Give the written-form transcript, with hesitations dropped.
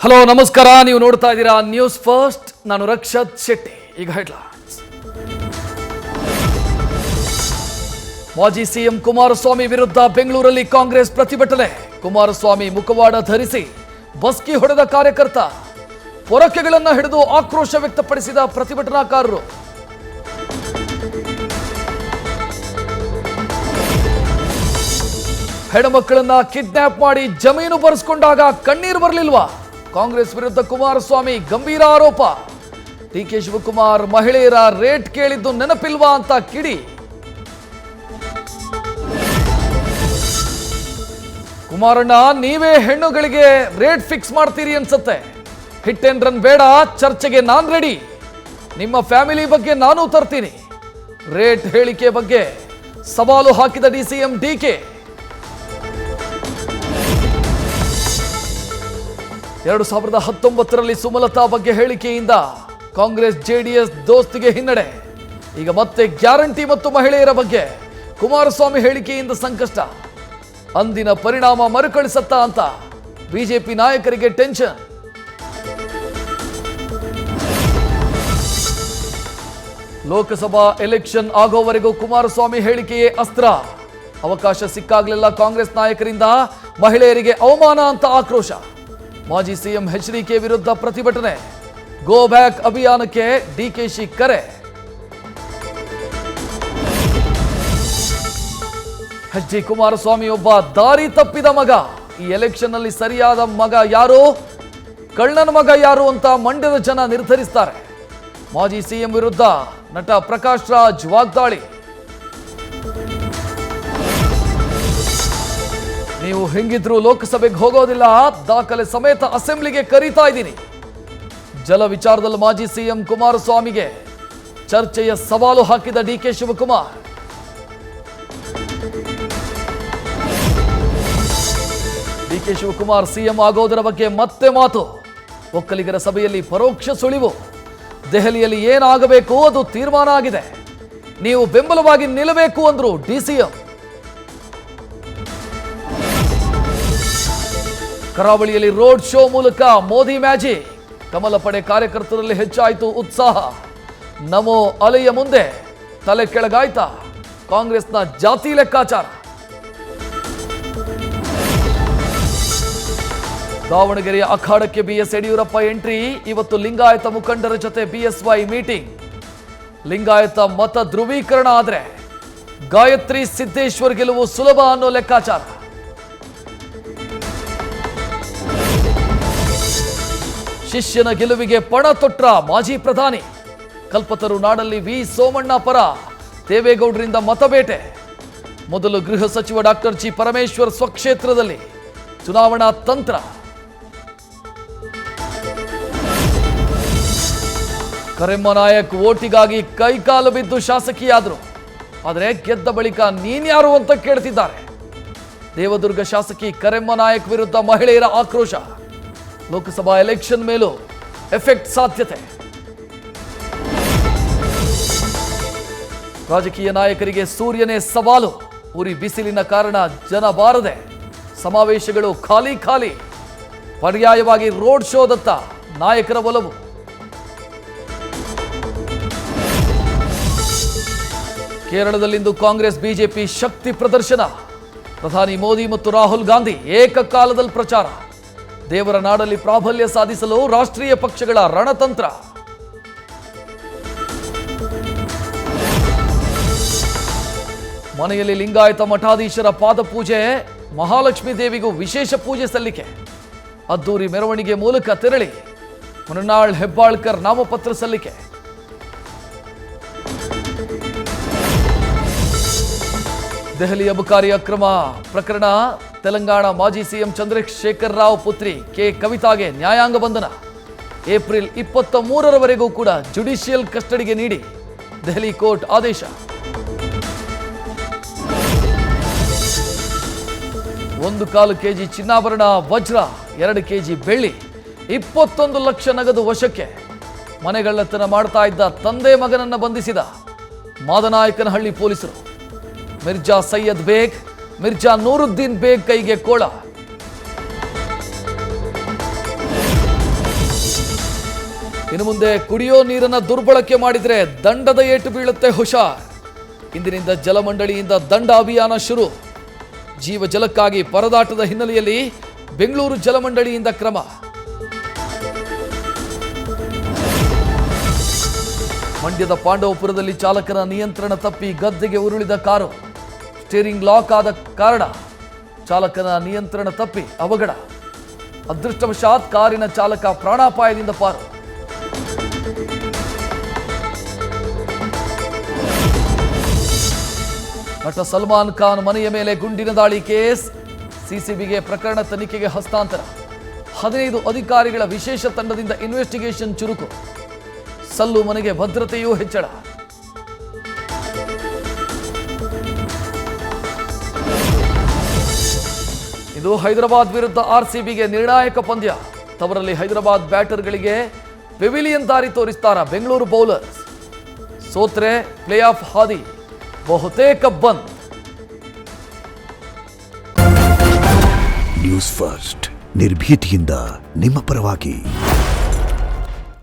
Hello ನಮಸ್ಕಾರ, ನೀವು ನೋಡ್ತಾ ಇದ್ದೀರಾ ನ್ಯೂಸ್ ಫಸ್ಟ್. ನಾನು ರಕ್ಷತ್ ಶೆಟ್ಟಿ. ಈಗ ಹೆಡ್ಲೈನ್ಸ್. ಮಾಜಿ ಸಿಎಂ ಕುಮಾರಸ್ವಾಮಿ ವಿರುದ್ಧ ಬೆಂಗಳೂರಲ್ಲಿ ಕಾಂಗ್ರೆಸ್ ಪ್ರತಿಭಟನೆ. ಕುಮಾರಸ್ವಾಮಿ ಮುಖವಾಡ ಧರಿಸಿ ಬಸ್ಕಿ ಹೊಡೆದ ಕಾರ್ಯಕರ್ತ, ಪೊರಕೆಗಳನ್ನು ಹಿಡಿದು ಆಕ್ರೋಶ ವ್ಯಕ್ತಪಡಿಸಿದ ಪ್ರತಿಭಟನಾಕಾರರು. ಹೆಣ್ಣುಮಕ್ಕಳನ್ನ ಕಿಡ್ನಾಪ್ ಮಾಡಿ ಜಮೀನು ಬರೆಸ್ಕೊಂಡಾಗ ಕಣ್ಣೀರು ಬರಲಿಲ್ವಾ? ಕಾಂಗ್ರೆಸ್ ವಿರುದ್ಧ ಕುಮಾರಸ್ವಾಮಿ ಗಂಭೀರ ಆರೋಪ. ಡಿಕೆ ಶಿವಕುಮಾರ್ ಮಹಿಳೆಯರ ರೇಟ್ ಕೇಳಿದ್ದು ನೆನಪಿಲ್ವಾ ಅಂತ ಕಿಡಿ. ಕುಮಾರಣ್ಣ, ನೀವೇ ಹೆಣ್ಣುಗಳಿಗೆ ರೇಟ್ ಫಿಕ್ಸ್ ಮಾಡ್ತೀರಿ ಅನ್ಸುತ್ತೆ. ಹಿಟ್ ಅಂಡ್ ರನ್ ಬೇಡ, ಚರ್ಚೆಗೆ ನಾನ್ ರೆಡಿ. ನಿಮ್ಮ ಫ್ಯಾಮಿಲಿ ಬಗ್ಗೆ ನಾನು ತರ್ತೀನಿ. ರೇಟ್ ಹೇಳಿಕೆ ಬಗ್ಗೆ ಸವಾಲು ಹಾಕಿದ ಡಿಸಿಎಂ ಡಿಕೆ. 2019ರಲ್ಲಿ ಸುಮಲತಾ ಬಗ್ಗೆ ಹೇಳಿಕೆಯಿಂದ ಕಾಂಗ್ರೆಸ್ ಜೆಡಿಎಸ್ ದೋಸ್ತಿಗೆ ಹಿನ್ನಡೆ. ಈಗ ಮತ್ತೆ ಗ್ಯಾರಂಟಿ ಮತ್ತು ಮಹಿಳೆಯರ ಬಗ್ಗೆ ಕುಮಾರಸ್ವಾಮಿ ಹೇಳಿಕೆಯಿಂದ ಸಂಕಷ್ಟ. ಅಂದಿನ ಪರಿಣಾಮ ಮರುಕಳಿಸತ್ತಾ ಅಂತ ಬಿಜೆಪಿ ನಾಯಕರಿಗೆ ಟೆನ್ಷನ್. ಲೋಕಸಭಾ ಎಲೆಕ್ಷನ್ ಆಗೋವರೆಗೂ ಕುಮಾರಸ್ವಾಮಿ ಹೇಳಿಕೆಯೇ ಅಸ್ತ್ರ. ಅವಕಾಶ ಸಿಕ್ಕಾಗಲೆಲ್ಲ ಕಾಂಗ್ರೆಸ್ ನಾಯಕರಿಂದ ಮಹಿಳೆಯರಿಗೆ ಅವಮಾನ ಅಂತ ಆಕ್ರೋಶ. ಮಾಜಿ ಸಿಎಂ ಎಚ್ಡಿಕೆ ವಿರುದ್ಧ ಪ್ರತಿಭಟನೆ. ಗೋ ಬ್ಯಾಕ್ ಅಭಿಯಾನಕ್ಕೆ ಡಿಕೆಶಿ ಕರೆ. ಎಚ್ ಡಿ ಕುಮಾರಸ್ವಾಮಿ ಒಬ್ಬ ದಾರಿ ತಪ್ಪಿದ ಮಗ. ಈ ಎಲೆಕ್ಷನ್ ನಲ್ಲಿ ಸರಿಯಾದ ಮಗ ಯಾರು, ಕಳ್ಳನ ಮಗ ಯಾರು ಅಂತ ಮಂಡ್ಯದ ಜನ ನಿರ್ಧರಿಸ್ತಾರೆ. ಮಾಜಿ ಸಿಎಂ ವಿರುದ್ಧ ನಟ ಪ್ರಕಾಶ್ ರಾಜ್ ವಾಗ್ದಾಳಿ. ನೀವು ಹೆಂಗಿದ್ರು ಲೋಕಸಭೆಗೆ ಹೋಗೋದಿಲ್ಲ, ದಾಖಲೆ ಸಮೇತ ಅಸೆಂಬ್ಲಿಗೆ ಕರೀತಾ ಇದ್ದೀನಿ. ಜಲ ವಿಚಾರದಲ್ಲಿ ಮಾಜಿ ಸಿಎಂ ಕುಮಾರಸ್ವಾಮಿಗೆ ಚರ್ಚೆಯ ಸವಾಲು ಹಾಕಿದ ಡಿಕೆ ಶಿವಕುಮಾರ್. ಡಿಕೆ ಶಿವಕುಮಾರ್ ಸಿಎಂ ಆಗೋದರ ಬಗ್ಗೆ ಮತ್ತೆ ಮಾತು. ಒಕ್ಕಲಿಗರ ಸಭೆಯಲ್ಲಿ ಪರೋಕ್ಷ ಸುಳಿವು. ದೆಹಲಿಯಲ್ಲಿ ಏನಾಗಬೇಕು ಅದು ತೀರ್ಮಾನ ಆಗಿದೆ. ನೀವು ಬೆಂಬಲವಾಗಿ ನಿಲ್ಲಬೇಕು ಅಂದ್ರು ಡಿಸಿಎಂ. ಕರಾವಳಿಯಲ್ಲಿ ರೋಡ್ ಶೋ ಮೂಲಕ ಮೋದಿ ಮ್ಯಾಜಿಕ್. ಕಮಲ ಪಡೆ ಕಾರ್ಯಕರ್ತರಲ್ಲಿ ಹೆಚ್ಚಾಯಿತು ಉತ್ಸಾಹ. ನಮೋ ಅಲೆಯ ಮುಂದೆ ತಲೆ ಕೆಳಗಾಯ್ತಾ ಕಾಂಗ್ರೆಸ್ನ ಜಾತಿ ಲೆಕ್ಕಾಚಾರ. ದಾವಣಗೆರೆಯ ಅಖಾಡಕ್ಕೆ ಬಿಎಸ್ ಯಡಿಯೂರಪ್ಪ ಎಂಟ್ರಿ. ಇವತ್ತು ಲಿಂಗಾಯತ ಮುಖಂಡರ ಜೊತೆ ಬಿಎಸ್ವೈ ಮೀಟಿಂಗ್. ಲಿಂಗಾಯತ ಮತ ಧ್ರುವೀಕರಣ ಆದ್ರೆ ಗಾಯತ್ರಿ ಸಿದ್ದೇಶ್ವರ್ ಗೆಲುವು ಸುಲಭ ಅನ್ನೋ ಲೆಕ್ಕಾಚಾರ. ಶಿಷ್ಯನ ಗೆಲುವಿಗೆ ಪಣ ತೊಟ್ರ ಮಾಜಿ ಪ್ರಧಾನಿ. ಕಲ್ಪತರು ನಾಡಲ್ಲಿ ವಿ ಸೋಮಣ್ಣ ಪರ, ದೇವೇಗೌಡರಿಂದ ಮತಬೇಟೆ. ಮೊದಲು ಗೃಹ ಸಚಿವ ಡಾಕ್ಟರ್ ಜಿ ಪರಮೇಶ್ವರ್ ಸ್ವಕ್ಷೇತ್ರದಲ್ಲಿ ಚುನಾವಣಾ ತಂತ್ರ. ಕರೆಮ್ಮ ನಾಯಕ್ ಓಟಿಗಾಗಿ ಕೈಕಾಲು ಬಿದ್ದು ಶಾಸಕಿಯಾದರು. ಆದರೆ ಗೆದ್ದ ಬಳಿಕ ನೀನ್ಯಾರು ಅಂತ ಕೇಳ್ತಿದ್ದಾರೆ. ದೇವದುರ್ಗ ಶಾಸಕಿ ಕರೆಮ್ಮ ನಾಯಕ್ ವಿರುದ್ಧ ಮಹಿಳೆಯರ ಆಕ್ರೋಶ. ಲೋಕಸಭಾ ಎಲೆಕ್ಷನ್ ಮೇಲೂ ಎಫೆಕ್ಟ್ ಸಾಧ್ಯತೆ. ರಾಜಕೀಯ ನಾಯಕರಿಗೆ ಸೂರ್ಯನೇ ಸವಾಲು. ಉರಿ ಬಿಸಿಲಿನ ಕಾರಣ ಜನ ಬಾರದೆ ಸಮಾವೇಶಗಳು ಖಾಲಿ ಖಾಲಿ. ಪರ್ಯಾಯವಾಗಿ ರೋಡ್ ಶೋದತ್ತ ನಾಯಕರ ಒಲವು. ಕೇರಳದಲ್ಲಿಂದು ಕಾಂಗ್ರೆಸ್ ಬಿಜೆಪಿ ಶಕ್ತಿ ಪ್ರದರ್ಶನ. ಪ್ರಧಾನಿ ಮೋದಿ ಮತ್ತು ರಾಹುಲ್ ಗಾಂಧಿ ಏಕಕಾಲದಲ್ಲಿ ಪ್ರಚಾರ. ದೇವರ ನಾಡಲ್ಲಿ ಪ್ರಾಬಲ್ಯ ಸಾಧಿಸಲು ರಾಷ್ಟ್ರೀಯ ಪಕ್ಷಗಳ ರಣತಂತ್ರ. ಮನೆಯಲ್ಲಿ ಲಿಂಗಾಯತ ಮಠಾಧೀಶರ ಪಾದಪೂಜೆ. ಮಹಾಲಕ್ಷ್ಮೀ ದೇವಿಗೂ ವಿಶೇಷ ಪೂಜೆ ಸಲ್ಲಿಕೆ. ಅದ್ದೂರಿ ಮೆರವಣಿಗೆ ಮೂಲಕ ತೆರಳಿ ಮುನ್ನಾಳ್ ಹೆಬ್ಬಾಳ್ಕರ್ ನಾಮಪತ್ರ ಸಲ್ಲಿಕೆ. ದೆಹಲಿ ಅಬಕಾರಿ ಅಕ್ರಮ ಪ್ರಕರಣ. ತೆಲಂಗಾಣ ಮಾಜಿ ಸಿಎಂ ಚಂದ್ರಶೇಖರ್ ರಾವ್ ಪುತ್ರಿ ಕೆ ಕವಿತಾಗೆ ನ್ಯಾಯಾಂಗ ಬಂಧನ. ಏಪ್ರಿಲ್ 23ರವರೆಗೂ ಕೂಡ ಜುಡಿಷಿಯಲ್ ಕಸ್ಟಡಿಗೆ ನೀಡಿ ದೆಹಲಿ ಕೋರ್ಟ್ ಆದೇಶ. 1/4 ಕೆಜಿ ಚಿನ್ನಾಭರಣ ವಜ್ರ, 2 ಕೆಜಿ ಬೆಳ್ಳಿ, 21 ಲಕ್ಷ ನಗದು ವಶಕ್ಕೆ. ಮನೆಗಳ್ಳತನ ಮಾಡ್ತಾ ಇದ್ದ ತಂದೆ ಮಗನನ್ನ ಬಂಧಿಸಿದ ಮಾದನಾಯಕನಹಳ್ಳಿ ಪೊಲೀಸರು. ಮಿರ್ಜಾ ಸೈಯದ್ ಬೇಗ್, ಮಿರ್ಜಾ ನೂರುದ್ದೀನ್ ಬೇಗ್ ಕೈಗೆ ಕೋಳ. ಇನ್ನು ಮುಂದೆ ಕುಡಿಯೋ ನೀರನ್ನ ದುರ್ಬಳಕೆ ಮಾಡಿದ್ರೆ ದಂಡದ ಏಟು ಬೀಳುತ್ತೆ ಹುಷಾರ್. ಇಂದಿನಿಂದ ಜಲಮಂಡಳಿಯಿಂದ ದಂಡ ಅಭಿಯಾನ ಶುರು. ಜೀವ ಜಲಕ್ಕಾಗಿ ಪರದಾಟದ ಹಿನ್ನೆಲೆಯಲ್ಲಿ ಬೆಂಗಳೂರು ಜಲಮಂಡಳಿಯಿಂದ ಕ್ರಮ. ಮಂಡ್ಯದ ಪಾಂಡವಪುರದಲ್ಲಿ ಚಾಲಕನ ನಿಯಂತ್ರಣ ತಪ್ಪಿ ಗದ್ದೆಗೆ ಉರುಳಿದ ಕಾರು. ಸ್ಟೀರಿಂಗ್ ಲಾಕ್ ಆದ ಕಾರಣ ಚಾಲಕನ ನಿಯಂತ್ರಣ ತಪ್ಪಿ ಅವಘಡ. ಅದೃಷ್ಟವಶಾತ್ ಕಾರಿನ ಚಾಲಕ ಪ್ರಾಣಾಪಾಯದಿಂದ ಪಾರು. ನಟ ಸಲ್ಮಾನ್ ಖಾನ್ ಮನೆಯ ಮೇಲೆ ಗುಂಡಿನ ದಾಳಿ ಕೇಸ್. ಸಿಸಿಬಿಗೆ ಪ್ರಕರಣ ತನಿಖೆಗೆ ಹಸ್ತಾಂತರ. 15 ಅಧಿಕಾರಿಗಳ ವಿಶೇಷ ತಂಡದಿಂದ ಇನ್ವೆಸ್ಟಿಗೇಷನ್ ಚುರುಕು. ಸಲ್ಲು ಮನೆಗೆ ಭದ್ರತೆಯೂ ಹೆಚ್ಚಳ. ಇದು ಹೈದರಾಬಾದ್ ವಿರುದ್ಧ ಆರ್ಸಿಬಿಗೆ ನಿರ್ಣಾಯಕ ಪಂದ್ಯ. ತವರಲ್ಲಿ ಹೈದರಾಬಾದ್ ಬ್ಯಾಟರ್ಗಳಿಗೆ ಪೆವಿಲಿಯನ್ ದಾರಿ ತೋರಿಸ್ತಾರ ಬೆಂಗಳೂರು ಬೌಲರ್ಸ್. ಸೋತ್ರೆ ಪ್ಲೇ ಆಫ್ ಹಾದಿ ಬಹುತೇಕ ಬಂದ್. ನ್ಯೂಸ್ ಫಸ್ಟ್ ನಿರ್ಭೀತಿಯಿಂದ ನಿಮ್ಮ ಪರವಾಗಿ.